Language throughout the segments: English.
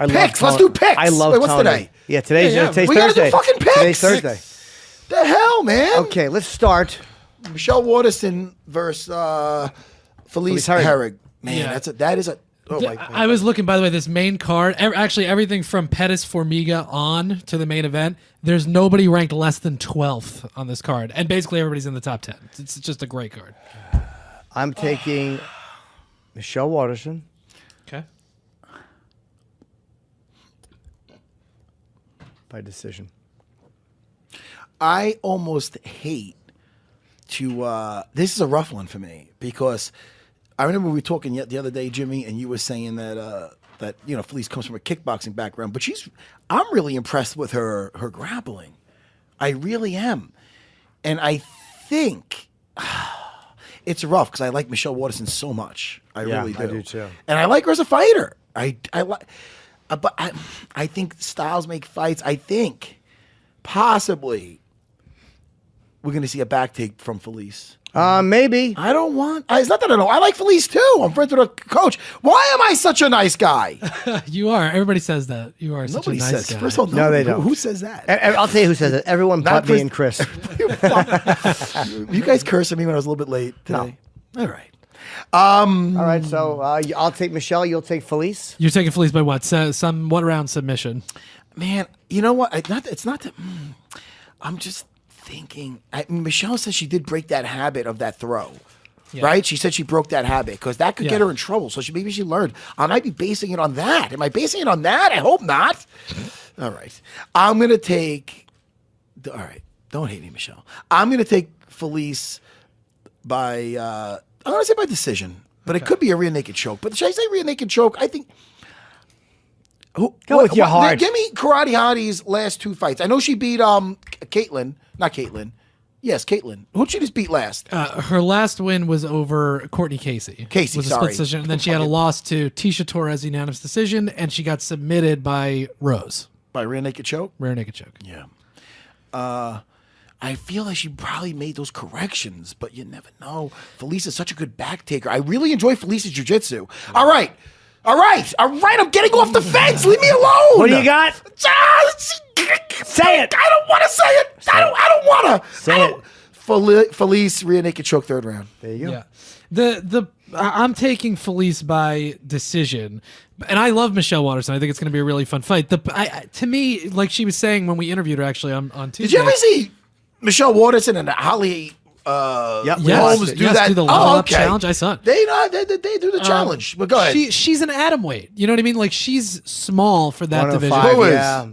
Picks. Let's do picks. I love what's today? Yeah, today's Thursday. We gotta do fucking picks. Today's Thursday. The hell, man. Okay, let's start. Michelle Waterson versus Felice Herrig. Man, that is a. Oh my God. I was looking, by the way, this main card, actually everything from Pettis Formiga on to the main event, there's nobody ranked less than 12th on this card. And basically everybody's in the top 10. It's just a great card. I'm taking Michelle Waterson. Okay. By decision. I almost hate to. This is a rough one for me because I remember we were talking the other day, Jimmy, and you were saying that Felice comes from a kickboxing background, but I'm really impressed with her grappling. I really am, and I think it's rough because I like Michelle Waterson so much. I really do. I do too, and I like her as a fighter. But I think styles make fights. I think possibly we're going to see a back take from Felice. Maybe. I don't want. It's not that I don't. I like Felice too. I'm friends with a coach. Why am I such a nice guy? You are. Everybody says that. You are such a nice guy. First of all, no, they don't. Who says that? I'll tell you who says it. Everyone but me and Chris. You guys cursed at me when I was a little bit late today. No. All right. All right. So I'll take Michelle. You'll take Felice. You're taking Felice by what? What round submission? Man, you know what? It's not that. I'm just thinking. Michelle says she did break that habit of that throw. Yeah. Right? She said she broke that habit because that could get her in trouble. So maybe she learned. I might be basing it on that. Am I basing it on that? I hope not. All right. I'm going to take. All right. Don't hate me, Michelle. I'm going to take Felice by. I'm going to say by decision, but it could be a rear naked choke. But should I say rear naked choke? I think. Go with your heart. Give me Karate Hottie's last two fights. I know she beat Caitlin. Not Caitlin. Yes, Caitlin. Who'd she just beat last? Her last win was over Courtney Casey. Was a split decision, and then she had a loss to Tisha Torres unanimous decision, and she got submitted by Rose. By rear naked choke? Rear naked choke. Yeah. I feel like she probably made those corrections, but you never know. Felice is such a good back taker. I really enjoy Felice's jiu-jitsu. All right. I'm getting off the fence. Leave me alone. What do you got? Say it. I don't want to say it. I don't want to. Say it. Felice, rear naked choke, third round. There you go. Yeah. I'm taking Felice by decision, and I love Michelle Waterson. I think it's going to be a really fun fight. To me, like she was saying when we interviewed her actually on Tuesday. Did you ever see Michelle Waterson and Holly Holmes do that? Do the level up challenge. I saw it. They do the challenge. But go ahead. She's an atom weight. You know what I mean? Like she's small for that division. Who is? Yeah.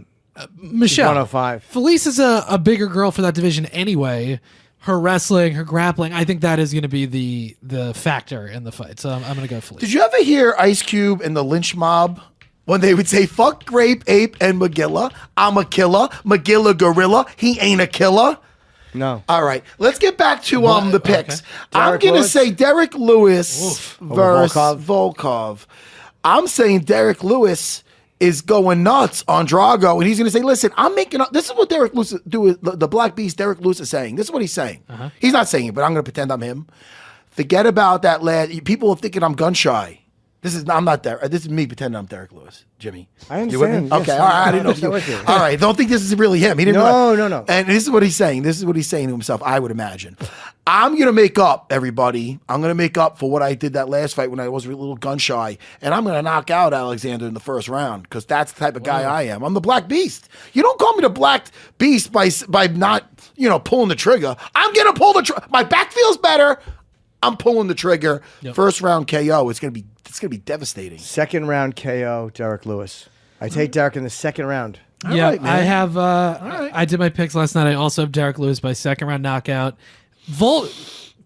Michelle. 105. Felice is a bigger girl for that division anyway. Her wrestling, her grappling, I think that is going to be the factor in the fight. So I'm going to go Felice. Did you ever hear Ice Cube and the Lynch Mob when they would say, fuck Grape, Ape, and Magilla? I'm a killer. Magilla gorilla. He ain't a killer. No. All right. Let's get back to the picks. Okay. I'm going to say Derek Lewis versus Volkov. I'm saying Derek Lewis is going nuts on Drago, and he's going to say, listen, I'm making up. This is what Derek Lewis, the Black Beast Derek Lewis is saying. This is what he's saying. He's not saying it, but I'm going to pretend I'm him. Forget about that lad. People are thinking I'm gun shy. I'm not there. This is me pretending I'm Derek Lewis, Jimmy. I understand. Yes, okay, all right. I didn't know. All right, don't think this is really him. He didn't. No. And this is what he's saying. This is what he's saying to himself. I would imagine. I'm gonna make up, everybody. I'm gonna make up for what I did that last fight when I was a little gun shy, and I'm gonna knock out Alexander in the first round because that's the type of guy I am. I'm the Black Beast. You don't call me the Black Beast by not pulling the trigger. I'm gonna pull the trigger. My back feels better. I'm pulling the trigger. Yep. First round KO. It's gonna be devastating. Second round KO, Derek Lewis. I take Derek in the second round. Yeah, right, I have. I did my picks last night. I also have Derek Lewis by second round knockout.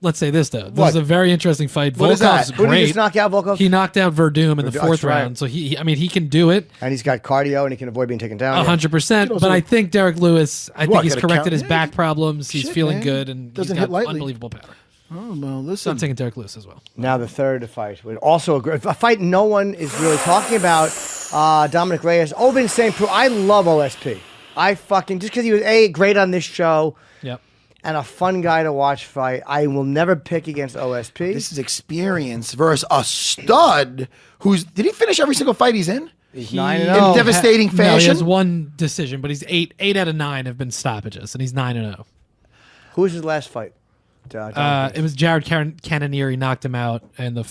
Let's say this though. This is a very interesting fight. What Volkov's is that? great. Who did he just knock out, Volkov? He knocked out Verdum in the fourth round. Right. So he can do it. And he's got cardio and he can avoid being taken down. 100%. But I think Derek Lewis. I think he's corrected his back problems. He's feeling man. good and Doesn't he's hit got lightly. unbelievable power. Oh well, listen. So I'm taking Derek Lewis as well. Now the third fight. Also a fight no one is really talking about. Dominic Reyes. Oben St. Preux. I love OSP. I fucking, just because he was great on this show. Yep. And a fun guy to watch fight. I will never pick against OSP. This is experience versus a stud did he finish every single fight he's in? He's 9-0. In devastating No, he fashion. has one decision, but he's 8 out of 9 have been stoppages, and he's 9-0. Who was his last fight? It was Jared Cannonier. He knocked him out in the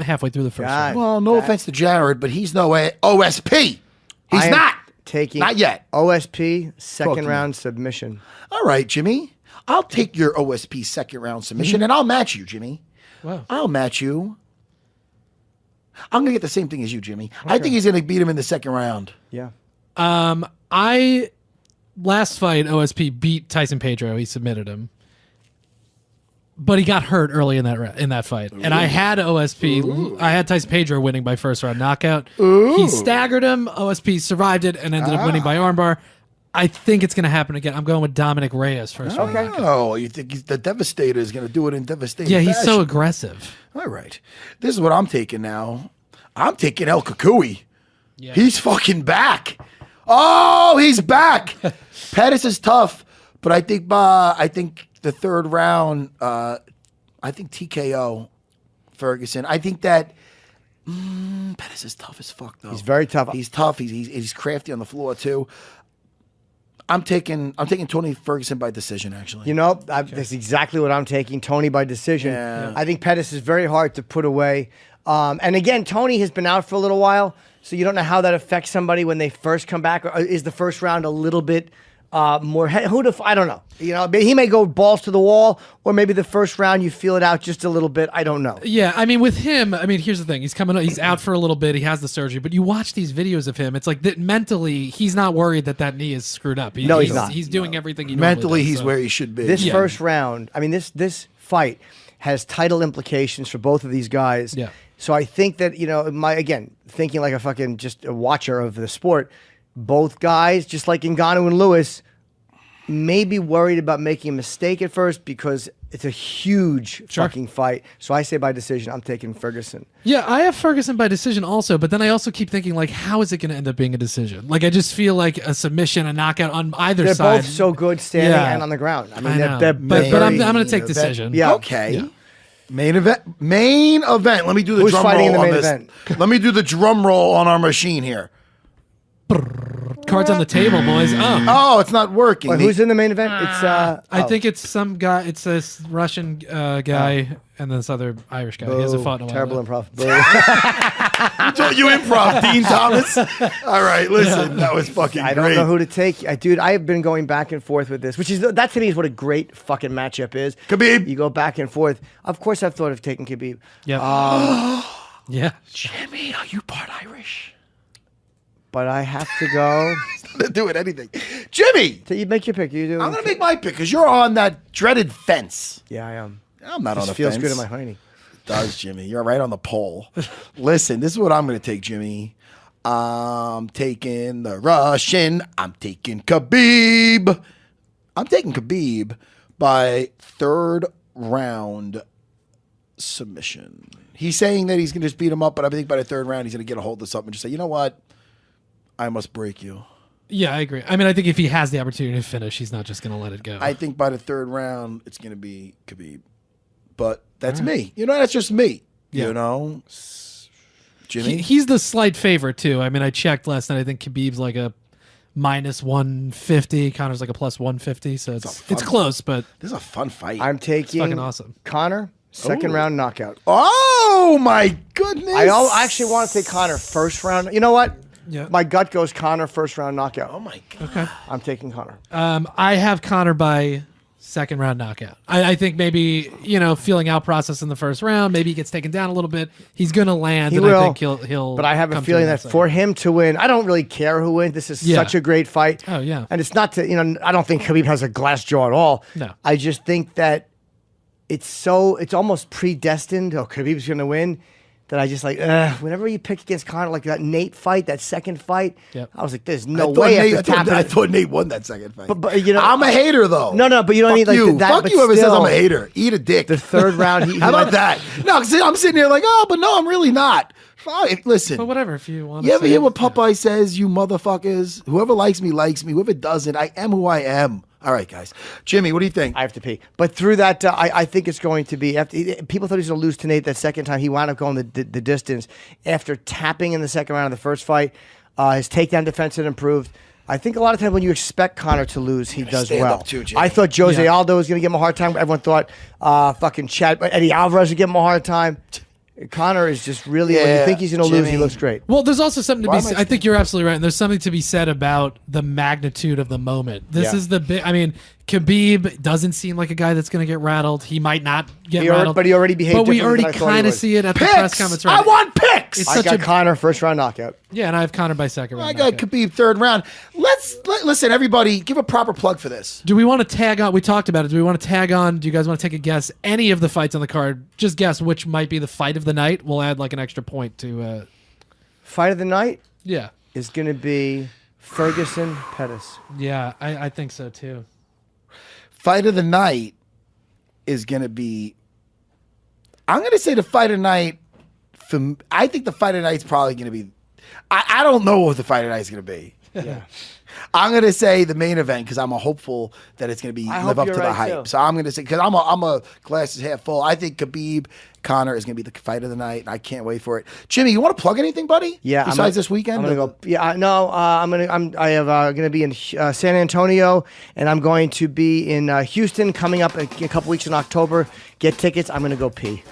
halfway through the first round. Well, no offense to Jared, but he's no OSP. He's not taking not yet. OSP second me. round submission. All right, Jimmy. I'll take your OSP second round submission, and I'll match you, Jimmy. Wow. I'll match you. I'm gonna get the same thing as you, Jimmy. I think he's gonna beat him in the second round. Yeah. Last fight, OSP beat Tyson Pedro. He submitted him, but he got hurt early in that fight. And I had OSP. I had Tyson Pedro winning by first round knockout. He staggered him. OSP survived it and ended up winning by armbar. I think it's going to happen again. I'm going with Dominic Reyes first round. Okay. Oh, you think the Devastator is gonna do it in devastating? Yeah, he's fashion. so aggressive. All right. This is what I'm taking now. I'm taking El Kakui. Yeah. He's fucking back. Oh, he's back. Pettis is tough, but I think the third round, I think TKO Ferguson. I think that Pettis is tough as fuck, though. He's very tough. He's tough. He's crafty on the floor, too. I'm taking Tony Ferguson by decision, actually. You know, that's exactly what I'm taking. Tony by decision. Yeah. I think Pettis is very hard to put away. And again, Tony has been out for a little while, so you don't know how that affects somebody when they first come back. Or is the first round a little bit more? I don't know. You know, he may go balls to the wall, or maybe the first round you feel it out just a little bit. I don't know. Yeah, I mean, with him, here's the thing. He's out for a little bit. He has the surgery, but you watch these videos of him. It's like that mentally, he's not worried that knee is screwed up. No, he's not. He's doing everything he Mentally, normally does, he's so. where he should be. This first round, this fight has title implications for both of these guys. Yeah. So I think that, thinking like a fucking just a watcher of the sport, both guys, just like Ngannou and Lewis, may be worried about making a mistake at first because it's a huge fucking fight. So I say by decision, I'm taking Ferguson. Yeah, I have Ferguson by decision also, but then I also keep thinking, like, how is it going to end up being a decision? Like, I just feel like a submission, a knockout on either They're side. both so good standing and on the ground. I mean, I know. they're but I'm going to take decision. Yeah. Okay. Yeah. Main event. Let me do the Who's drum fighting in roll the on main this. event? Let me do the drum roll on our machine here. Cards on the table, boys. Oh, it's not working. Wait, who's in the main event? It's I think it's some guy. It's this Russian guy and this other Irish guy. He hasn't fought in a while. terrible improv. You improv, Dean Thomas. All right, listen, that was fucking I great. don't know who to take. Dude, I have been going back and forth with this, that to me is what a great fucking matchup is. Khabib. You go back and forth. Of course, I've thought of taking Khabib. Yeah. Yeah. Jimmy, are you part Irish? But I have to go. Not doing anything. Jimmy, So you make your pick. You do. I'm going to make my pick because you're on that dreaded fence. Yeah, I am. I'm not on the Feels fence. good in my hiney. It does, Jimmy. You're right on the pole. Listen, this is what I'm going to take, Jimmy. I'm taking the Russian. I'm taking Khabib. I'm taking Khabib by third round submission. He's saying that he's going to just beat him up, but I think by the third round he's going to get a hold of something and just say, you know what? I must break you. Yeah, I agree. I think if he has the opportunity to finish, he's not just going to let it go. I think by the third round it's going to be Khabib. But that's me. You know, that's just me. Yeah. You know? Jimmy? He's the slight favorite, too. I checked last night. I think Khabib's like a minus 150. Connor's like a plus 150. So it's close, but This is a fun fight. I'm taking fucking awesome. Connor, second round knockout. Oh, my goodness. I actually want to take Connor first round. You know what? Yeah. My gut goes Connor first round knockout. Oh, my God. Okay. I'm taking Connor. I have Connor by second round knockout. I think maybe, feeling out process in the first round, maybe he gets taken down a little bit. He's going to land, He and will. I think he'll But I have a come feeling through that for him to win, I don't really care who wins. This is such a great fight. Oh, yeah. And it's not to, I don't think Khabib has a glass jaw at all. No. I just think that it's almost predestined. Oh, Khabib's going to win. That I just whenever you pick against Conor, like that Nate fight, that second fight, Yep. I was like, there's no way I thought Nate won that second fight. But I'm a hater, though. No, but you know what I mean? Fuck Like you. that, Fuck but you whoever says still, I'm a hater. Eat a dick. The third round, How about that? No, see, I'm sitting here like, but no, I'm really not. Fine. Listen. But whatever, if you want to You ever hear what Popeye says, you motherfuckers? Whoever likes me. Whoever doesn't, I am who I am. All right, guys. Jimmy, what do you think? I have to pee. But through that, I think it's going to be. People thought he was going to lose to Nate that second time. He wound up going the distance after tapping in the second round of the first fight. His takedown defense had improved. I think a lot of times when you expect Conor to lose, he does well. Up too, Jimmy. I thought Jose Aldo was going to give him a hard time. Everyone thought fucking Eddie Alvarez would give him a hard time. Conor is just really, when you think he's going to lose, he looks great. Well, there's also something to be said. I think you're absolutely right. And there's something to be said about the magnitude of the moment. This is the big, I mean, Khabib doesn't seem like a guy that's going to get rattled. He might not get rattled. But he already behaved But we differently already than I thought he kind of would. see it at Picks! the press conference. Right? I want picks! I got Conor first round knockout. Yeah, and I have Conor by second round. I got knockout. Khabib third round. Listen, everybody, give a proper plug for this. Do we want to tag on? We talked about it. Do we want to tag on? Do you guys want to take a guess? Any of the fights on the card? Just guess which might be the fight of the night. We'll add like an extra point to. Fight of the night Yeah. is going to be Ferguson Pettis. Yeah, I think so too. Fight of the night is going to be. I'm going to say the fight of the night. I think the fight of the night is probably going to be. I don't know what the fight of the night is going to be. Yeah. I'm going to say the main event because I'm a hopeful that it's going to be live up to the hype. So I'm going to say because I'm a glass is half full. I think Khabib Conor is going to be the fight of the night, and I can't wait for it. Jimmy, you want to plug anything, buddy? Yeah. Besides this weekend, I'm gonna go. Yeah. No. I'm gonna be in San Antonio, and I'm going to be in Houston coming up in a couple weeks in October. Get tickets. I'm gonna go pee.